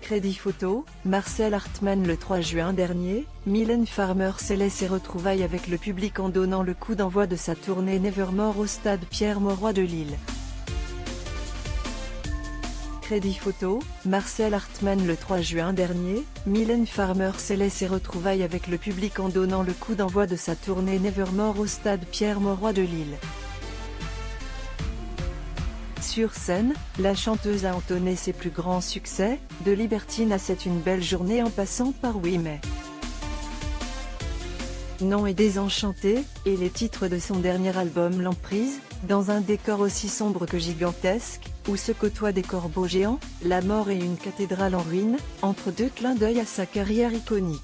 Crédit photo, Marcel Hartmann. Le 3 juin dernier, Mylène Farmer scellait ses retrouvailles avec le public en donnant le coup d'envoi de sa tournée Nevermore au stade Pierre-Mauroy de Lille. Crédit photo, Marcel Hartmann. Le 3 juin dernier, Mylène Farmer scellait ses retrouvailles avec le public en donnant le coup d'envoi de sa tournée Nevermore au stade Pierre-Mauroy de Lille. Sur scène, la chanteuse a entonné ses plus grands succès, de Libertine à C'est une belle journée en passant par Oui mais. Non et Désenchanté, et les titres de son dernier album L'Emprise, dans un décor aussi sombre que gigantesque, où se côtoient des corbeaux géants, la mort et une cathédrale en ruine, entre deux clins d'œil à sa carrière iconique.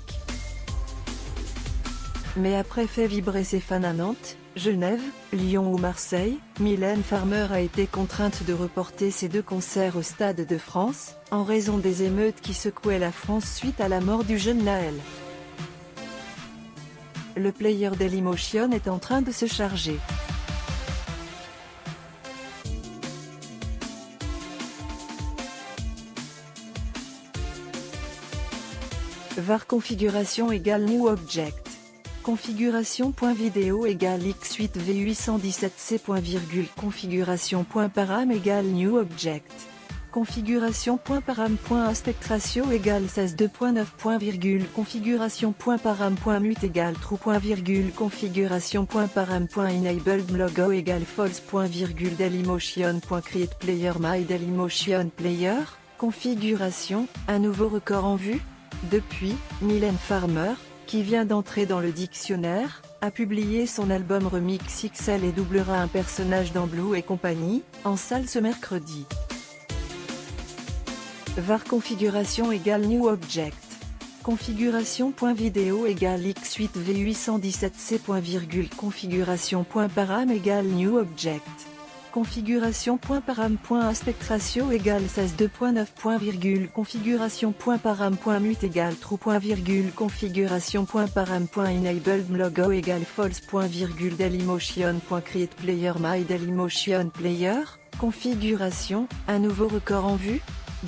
Mais après fait vibrer ses fans à Nantes, Genève, Lyon ou Marseille, Mylène Farmer a été contrainte de reporter ses 2 concerts au Stade de France, en raison des émeutes qui secouaient la France suite à la mort du jeune Naël. Le player Dailymotion est en train de se charger. var configuration égale new object. Configuration.video égale x8 v817c. Configuration.param égale new object. Configuration.param.aspect ratio égale 16:2.9. Configuration.param.mute égale true. Configuration.param.enabled logo égale false. Dailymotion.create player my Dailymotion player. Configuration, un nouveau record en vue. Depuis, Mylène Farmer, qui vient d'entrer dans le dictionnaire, a publié son album Remix XL et doublera un personnage dans Blue et compagnie, en salle ce mercredi. var configuration égale new object. Configuration.video égale x8 v817c. Configuration.param égale new object. Configuration.param.aspect ratio égale 16:2.9. Configuration.param.mute égale true. Configuration.param.enabled logo égale false. Dailymotion.create player my Dailymotion player. Configuration, un nouveau record en vue.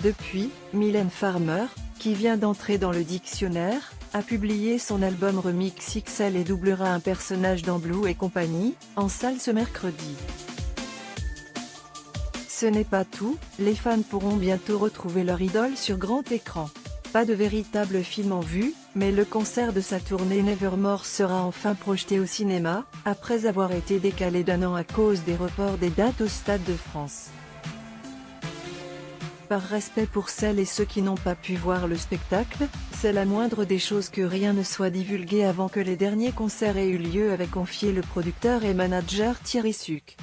Depuis, Mylène Farmer, qui vient d'entrer dans le dictionnaire, a publié son album Remix XL et doublera un personnage dans Blue et compagnie, en salle ce mercredi. Ce n'est pas tout, les fans pourront bientôt retrouver leur idole sur grand écran. Pas de véritable film en vue, mais le concert de sa tournée Nevermore sera enfin projeté au cinéma, après avoir été décalé d'1 an à cause des reports des dates au Stade de France. Par respect pour celles et ceux qui n'ont pas pu voir le spectacle, c'est la moindre des choses que rien ne soit divulgué avant que les derniers concerts aient eu lieu, avait confié le producteur et manager Thierry Suc.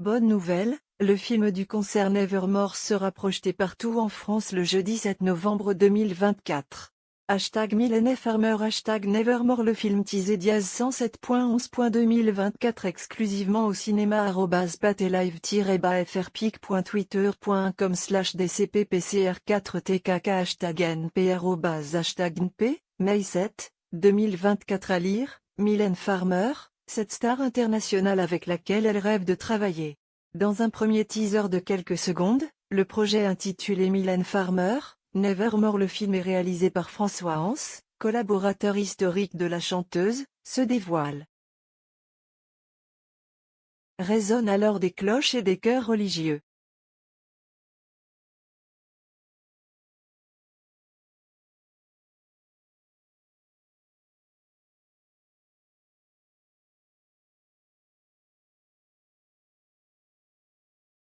Bonne nouvelle, le film du concert Nevermore sera projeté partout en France le jeudi 7 novembre 2024. #Mylène Farmer #Nevermore. Le film teasé #107.11.2024 exclusivement au cinéma. @patelive-frpic.twitter.com/dcppcr4tkk #np #np, Mai 7, 2024. À lire, Mylène Farmer, cette star internationale avec laquelle elle rêve de travailler. Dans un premier teaser de quelques secondes, le projet intitulé Mylène Farmer, Nevermore, le film est réalisé par François Hans, collaborateur historique de la chanteuse, se dévoile. Résonnent alors des cloches et des chœurs religieux.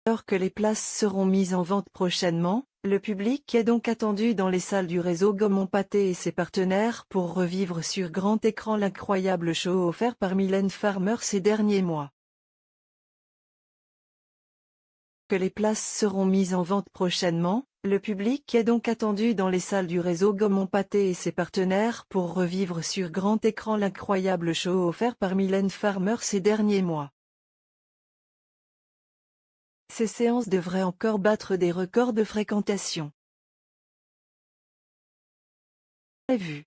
Alors que les places seront mises en vente prochainement, le public est donc attendu dans les salles du réseau Gaumont Pathé et ses partenaires pour revivre sur grand écran l'incroyable show offert par Mylène Farmer ces derniers mois. Que les places seront mises en vente prochainement, le public est donc attendu dans les salles du réseau Gaumont Pathé et ses partenaires pour revivre sur grand écran l'incroyable show offert par Mylène Farmer ces derniers mois. Ces séances devraient encore battre des records de fréquentation. Prévu.